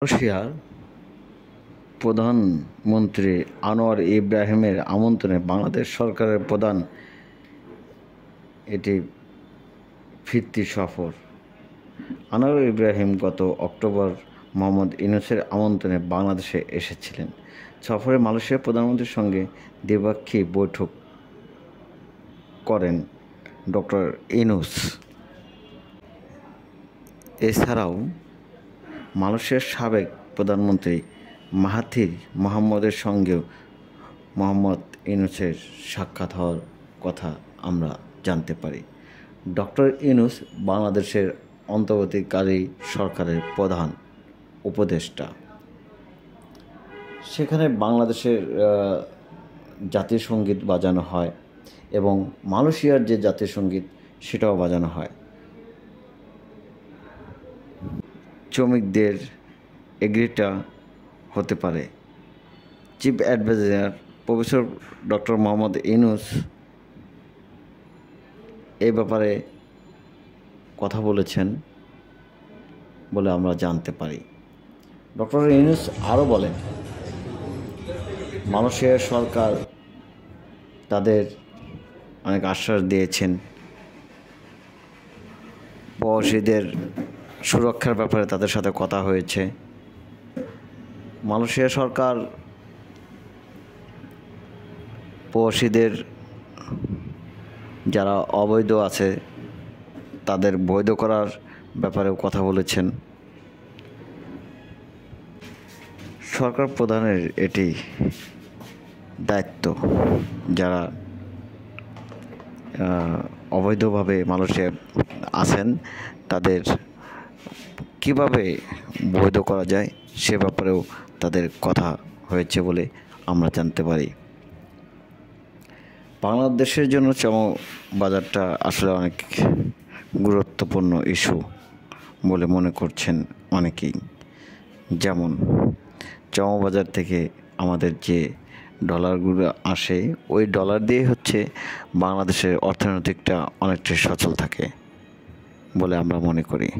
রাশিয়ার প্রধানমন্ত্রী আনোয়ার ইব্রাহিমের আমন্ত্রণে বাংলাদেশ সরকারের প্রধান এটি ফিরতি সফর। আনোয়ার ইব্রাহিম গত অক্টোবর মোহাম্মদ ইউনূসের আমন্ত্রণে বাংলাদেশে এসেছিলেন। সফরে মালয়েশিয়ার প্রধানমন্ত্রীর সঙ্গে দ্বিপাক্ষিক বৈঠক করেন ডক্টর ইউনূস। এছাড়াও মালয়েশিয়ার সাবেক প্রধানমন্ত্রী মাহাথির মোহাম্মদের সঙ্গেও মোহাম্মদ ইউনূসের সাক্ষাৎ হওয়ার কথা আমরা জানতে পারি। ডক্টর ইউনূস বাংলাদেশের অন্তর্বর্তীকালীন সরকারের প্রধান উপদেষ্টা। সেখানে বাংলাদেশের জাতীয় সঙ্গীত বাজানো হয় এবং মালয়েশিয়ার যে জাতীয় সঙ্গীত সেটাও বাজানো হয়। শ্রমিকদের এগ্রিটা হতে পারে। Chief adviser professor doctor Mohammad Yunus এই ব্যাপারে কথা বলেছেন বলে আমরা জানতে পারি। ডক্টর ইউনূস আরও বলেন, মালয়েশিয়ার সরকার তাদের অনেক আশ্বাস দিয়েছেন, প্রবাসীদের সুরক্ষার ব্যাপারে তাদের সাথে কথা হয়েছে। মালয়েশিয়া সরকার প্রবাসীদের যারা অবৈধ আছে তাদের বৈধ করার ব্যাপারেও কথা বলেছেন। সরকার প্রধানের এটি দায়িত্ব, যারা অবৈধভাবে মালয়েশিয়ায় আছেন তাদের কিভাবে বৈধ করা যায় সে ব্যাপারেও তাদের কথা হয়েছে বলে আমরা জানতে পারি। বাংলাদেশের জন্য বাজারটা আসলে অনেক গুরুত্বপূর্ণ ইস্যু বলে মনে করছেন অনেকেই। যেমন বাজার থেকে আমাদের যে ডলারগুলো আসে ওই ডলার দিয়ে বাংলাদেশের অর্থনৈতিকটা অনেকটাই সচল থাকে বলে আমরা মনে করি।